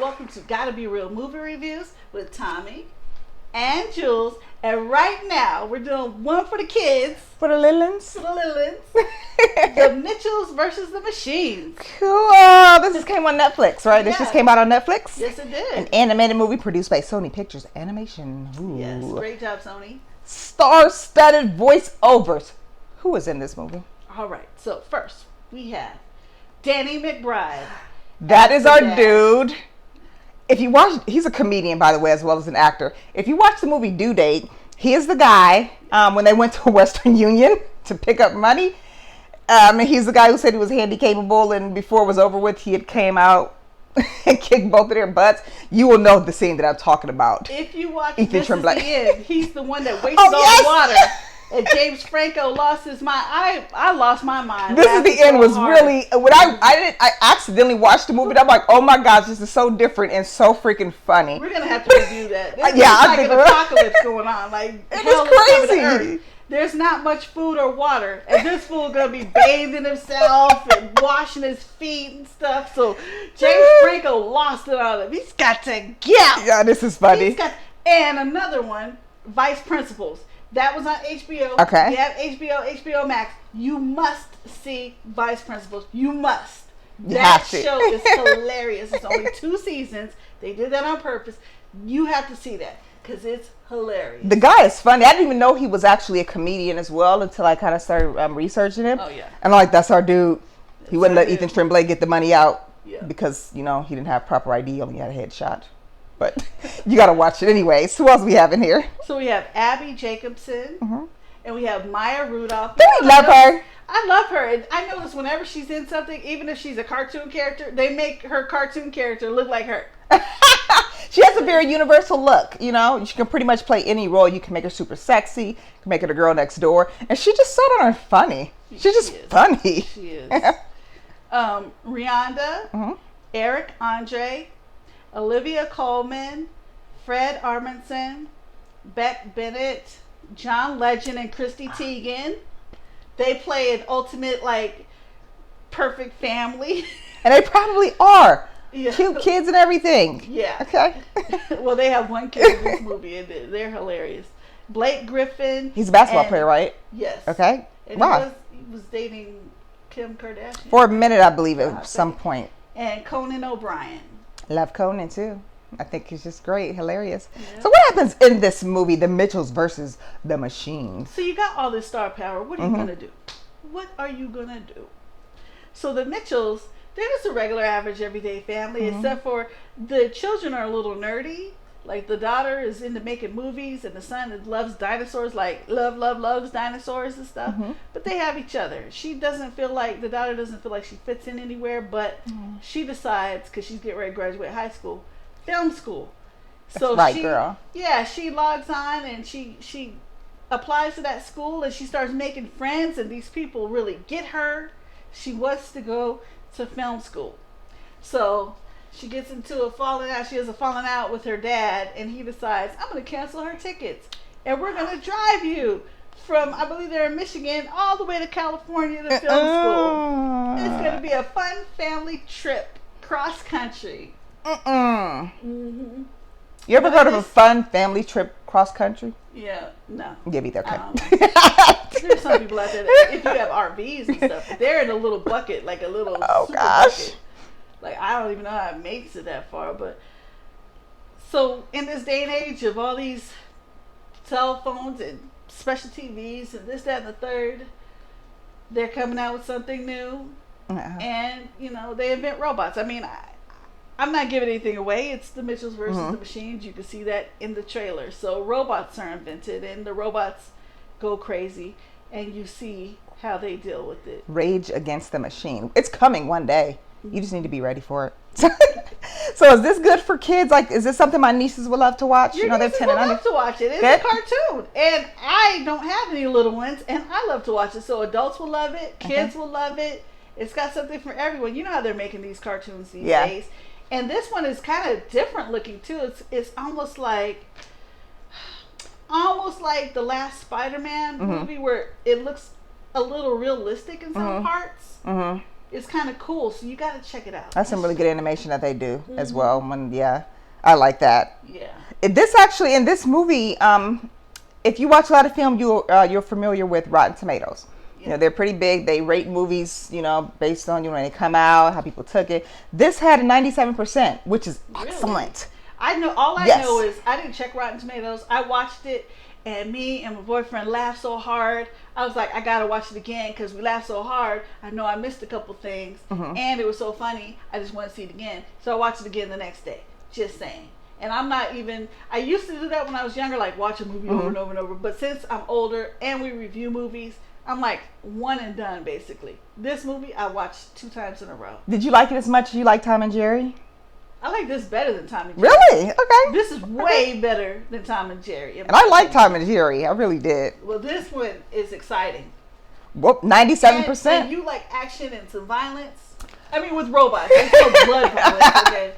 welcome to Gotta Be Real Movie Reviews with Thommi and Jules. And right now, we're doing one for the kids. For the little ones. For the little ones. The Mitchells versus the Machines. Cool. This came on Netflix, right? This just came out on Netflix? Yes, it did. An animated movie produced by Sony Pictures Animation. Ooh. Yes, great job, Sony. Star-studded voiceovers. Who is in this movie? All right, so first, we have Danny McBride. That is our dude. If you watch, he's a comedian, by the way, as well as an actor. If you watch the movie Due Date, he is the guy when they went to Western Union to pick up money. And he's the guy who said he was handy-capable, and before it was over with, he had came out and kicked both of their butts. You will know the scene that I'm talking about. If you watch Ethan This Tremblay. Is the End, he's the one that wasted all the water. And James Franco lost his mind. I lost my mind. This Is the End was really when I accidentally watched the movie. And I'm like, oh my gosh, this is so different and so freaking funny. We're gonna have to review that. There's I like an apocalypse going on. Like it was crazy. There's not much food or water, and this fool gonna be bathing himself and washing his feet and stuff. So James Franco lost it on him. He's got to get. Yeah, this is funny. And another one, Vice Principals. That was on HBO. Okay. You have HBO Max. You must see Vice Principals. You must. That show is hilarious. It's only 2 seasons. They did that on purpose. You have to see that because it's hilarious. The guy is funny. I didn't even know he was actually a comedian as well until I kind of started researching him. Oh, yeah. And I'm like, that's our dude. He wouldn't let Ethan Tremblay get the money out because, you know, he didn't have proper ID. He only had a headshot. But you got to watch it anyways. Who else we have in here? So we have Abby Jacobson, and we have Maya Rudolph. Do we love her? I love her. And I notice whenever she's in something, even if she's a cartoon character, they make her cartoon character look like her. She has a very universal look. You know, she can pretty much play any role. You can make her super sexy. You can make her the girl next door. And she just so darn funny. She's just funny. She is. Rihanna, Eric Andre, Olivia Colman, Fred Armisen, Beck Bennett, John Legend, and Christy Teigen. They play an ultimate, like, perfect family. And they probably are. Yeah. Cute kids and everything. Yeah. Okay. Well, they have one kid in this movie, and they're hilarious. Blake Griffin. He's a basketball player, right? Yes. Okay. And he was dating Kim Kardashian. For a minute, I believe, at some point. And Conan O'Brien. Love Conan, too. I think he's just great, hilarious. Yeah. So what happens in this movie, The Mitchells versus the Machines? So you got all this star power. What are you going to do? What are you going to do? So the Mitchells, they're just a regular, average, everyday family, except for the children are a little nerdy. Like the daughter is into making movies, and the son loves dinosaurs, like loves dinosaurs and stuff. But they have each other. The daughter doesn't feel like she fits in anywhere, but she decides, because she's getting ready to graduate high school, film school. So That's right, girl. Yeah, she logs on and she applies to that school, and she starts making friends, and these people really get her. She wants to go to film school. So she gets into a falling out. She has a falling out with her dad, and he decides, I'm going to cancel her tickets, and we're going to drive you from, I believe they're in Michigan, all the way to California to film school. It's going to be a fun family trip, cross country. You ever heard of a fun family trip cross country? Yeah, no. Give me that kind. There's some people out there that, if you have RVs and stuff, they're in a little bucket, like a little super bucket. Like, I don't even know how it makes it that far, but so in this day and age of all these cell phones and special TVs and this, that, and the third, they're coming out with something new, and you know, they invent robots. I mean, I'm not giving anything away. It's the Mitchells versus the Machines. You can see that in the trailer. So robots are invented, and the robots go crazy, and you see how they deal with it. Rage Against the Machine. It's coming one day. You just need to be ready for it. So is this good for kids? Like, is this something my nieces will love to watch? Your nieces will love to watch it. It's a cartoon. And I don't have any little ones, and I love to watch it. So adults will love it. Kids will love it. It's got something for everyone. You know how they're making these cartoons these days. And this one is kind of different looking, too. It's almost like the last Spider-Man movie, where it looks a little realistic in some parts. it's kind of cool. So you got to check it out. That's some really good animation that they do as well. I like that. Yeah. In this movie, if you watch a lot of film, you're familiar with Rotten Tomatoes. You know, they're pretty big. They rate movies, you know, based on, you know, when they come out, how people took it. This had a 97%, which is excellent. I know. All I know is I didn't check Rotten Tomatoes. I watched it, and me and my boyfriend laughed so hard. I was like, I gotta watch it again because we laughed so hard. I know I missed a couple things, and it was so funny. I just want to see it again. So I watched it again the next day. Just saying. And I'm not even. I used to do that when I was younger, like watch a movie over and over and over. But since I'm older and we review movies, I'm like one and done basically. This movie I watched 2 times in a row. Did you like it as much as you like Tom and Jerry? I like this better than Tom and Jerry. Really? Okay. This is way better than Tom and Jerry. And I like Tom and Jerry. I really did. Well, this one is exciting. Well, 97%. And you like action and some violence. I mean, with robots. There's no blood violence. Okay.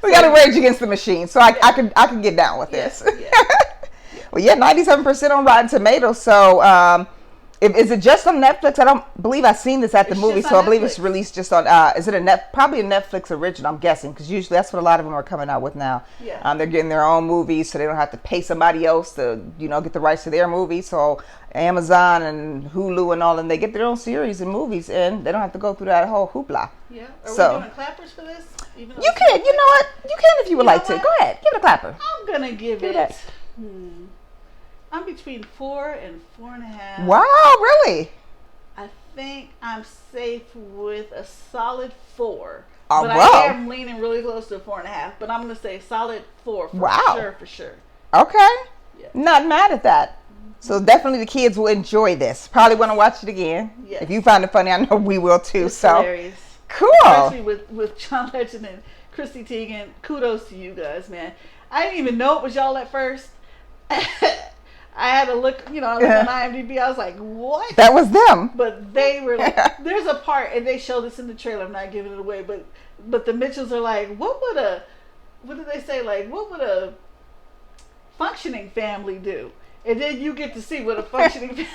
We got to Rage Against the Machine, so I can get down with this. Well, 97% on Rotten Tomatoes. So, is it just on Netflix? I don't believe I've seen this at the movie, so I believe it's released just on. Is it probably a Netflix original? I'm guessing because usually that's what a lot of them are coming out with now. Yeah. They're getting their own movies, so they don't have to pay somebody else to, you know, get the rights to their movie. So Amazon and Hulu and all, and they get their own series and movies, and they don't have to go through that whole hoopla. Yeah. Are we doing clappers for this? You can. You know what? You can if you would like to. Go ahead. Give it a clapper. I'm gonna give it. I'm between 4 and 4.5. Wow, really? I think I'm safe with a solid 4. Oh, but wow. I am leaning really close to 4.5. But I'm gonna say solid 4 for sure. Okay. Yeah. Not mad at that. So definitely the kids will enjoy this. Probably want to watch it again. Yes. If you find it funny, I know we will too. It's so hilarious. Cool. Especially with John Legend and Chrissy Teigen. Kudos to you guys, man. I didn't even know it was y'all at first. I had to look, you know, I looked on IMDb. I was like, what? That was them. But they were like, there's a part, and they showed this in the trailer. I'm not giving it away, but the Mitchells are like, what did they say? Like, what would a functioning family do? And then you get to see what a functioning family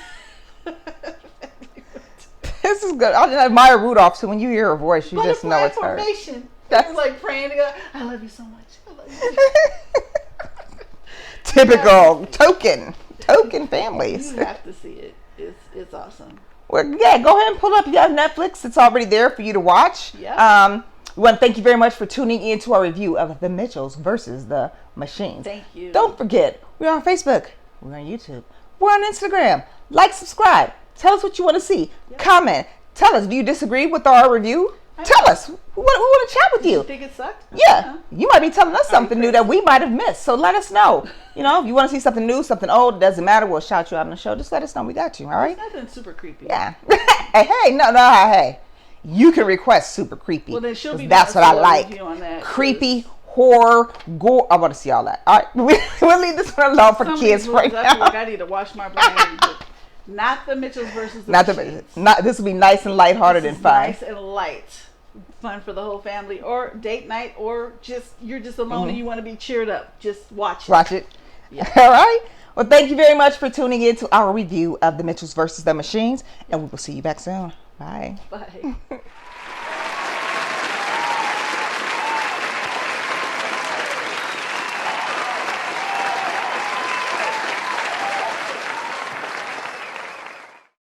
would do. This is good. I admire Rudolph, so when you hear her voice, you just know it's her. They're like praying to God, I love you so much. I love you. Typical token families. You have to see it. It's awesome. Well, yeah, go ahead and pull up. You have Netflix. It's already there for you to watch. Yeah. We want to thank you very much for tuning in to our review of The Mitchells versus the Machines. Thank you. Don't forget, we're on Facebook. We're on YouTube. We're on Instagram. Like, subscribe. Tell us what you want to see. Yep. Comment. Tell us, do you disagree with our review? Tell us. We want to chat with you. You think it sucked? Yeah. You might be telling us something new that we might have missed. So let us know. You know, if you want to see something new, something old, doesn't matter. We'll shout you out on the show. Just let us know. We got you. All right? It's nothing super creepy. Yeah. Hey. You can request super creepy. Well, then she'll be. That's what I like. On that, creepy, horror, gore. I want to see all that. All right. We'll leave this one alone for kids right now. I feel like I need to wash my brain. Not the Mitchells versus the Machines. This will be nice and lighthearted and fun. Nice and light. Fun for the whole family, or date night, or you're just alone and you want to be cheered up. Just watch it. Yeah. All right. Well, thank you very much for tuning in to our review of The Mitchells versus the Machines, and we will see you back soon. Bye. Bye.